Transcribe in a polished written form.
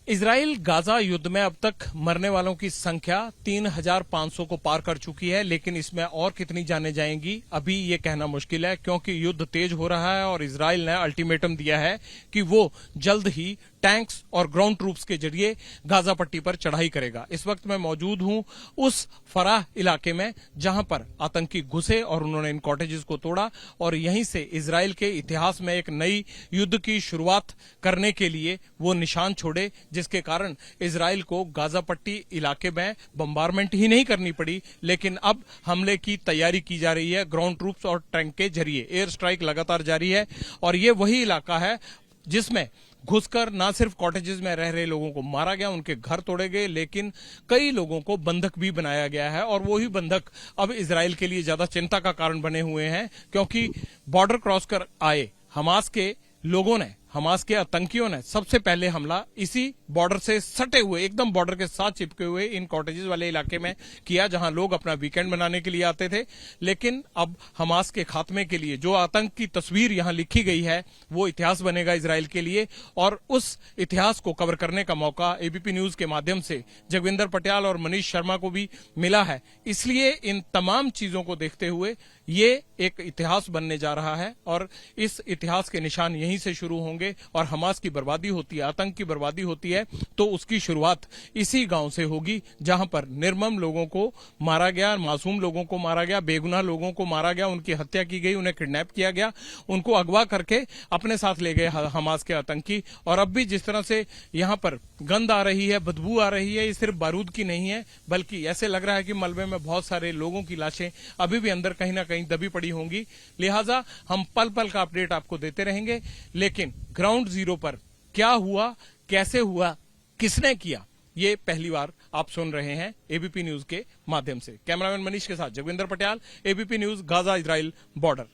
Israel Gaza युद्ध में अब तक मरने वालों की संख्या 3,500 को पार कर चुकी है, लेकिन इसमें और कितनी जाने जाएंगी अभी ये कहना मुश्किल है, क्योंकि युद्ध तेज हो रहा है और इजराइल ने अल्टीमेटम दिया है कि वो जल्द ही टैंक्स और ग्राउंड ट्रूप्स के जरिए गाजा पट्टी पर चढ़ाई करेगा। इस वक्त मैं मौजूद हूं उस फराह इलाके में जहां पर आतंकी घुसे और उन्होंने इन कॉटेजेस को तोड़ा और यहीं से इजराइल के इतिहास में एक नई युद्ध की शुरुआत करने के लिए वो निशान छोड़े, जिसके कारण इजराइल को गाजा पट्टी इलाके में बम्बारमेंट ही नहीं करनी पड़ी, लेकिन अब हमले की तैयारी की जा रही है ग्राउंड ट्रूप्स और टैंक के जरिए। एयर स्ट्राइक लगातार जारी है और ये वही इलाका है जिसमें घुसकर ना सिर्फ कॉटेजेस में रह रहे लोगों को मारा गया, उनके घर तोड़े गए, लेकिन कई लोगों को बंधक भी बनाया गया है और वही बंधक अब इजराइल के लिए ज्यादा चिंता का कारण बने हुए हैं, क्योंकि बॉर्डर क्रॉस कर आए हमास के लोगों ने, हमास के आतंकियों ने सबसे पहले हमला इसी बॉर्डर से सटे हुए, एकदम बॉर्डर के साथ चिपके हुए इन कॉटेजेस वाले इलाके में किया, जहां लोग अपना वीकेंड मनाने के लिए आते थे। लेकिन अब हमास के खात्मे के लिए जो आतंक की तस्वीर यहां लिखी गई है वो इतिहास बनेगा इजराइल के लिए, और उस इतिहास को कवर करने का मौका एबीपी न्यूज के माध्यम से जगविंदर पटियाल और मनीष शर्मा को भी मिला है। इसलिए इन तमाम चीजों को देखते हुए ये एक इतिहास बनने जा रहा है और इस इतिहास के निशान यहीं से शुरू होंगे और हमास की बर्बादी होती है, आतंक की बर्बादी होती है तो उसकी शुरुआत इसी गांव से होगी जहां पर निर्मम लोगों को मारा गया, मासूम लोगों को मारा गया, बेगुनाह लोगों को मारा गया, उनकी हत्या की गई, उन्हें किडनैप किया गया, उनको अगवा करके अपने साथ ले गए हमास के आतंकी। और अब भी जिस तरह से यहां पर गंध आ रही है, बदबू आ रही है, ये सिर्फ बारूद की नहीं है, बल्कि ऐसे लग रहा है कि मलबे में बहुत सारे लोगों की लाशें अभी भी अंदर कहीं ना कहीं दबी पड़ी होंगी। लिहाजा हम पल पल का अपडेट आपको देते रहेंगे, लेकिन ग्राउंड जीरो पर क्या हुआ, कैसे हुआ, किसने किया, ये पहली बार आप सुन रहे हैं एबीपी न्यूज के माध्यम से। कैमरामैन मनीष के साथ Jagvinder Patiyal, ABP News, Gaza Israel border.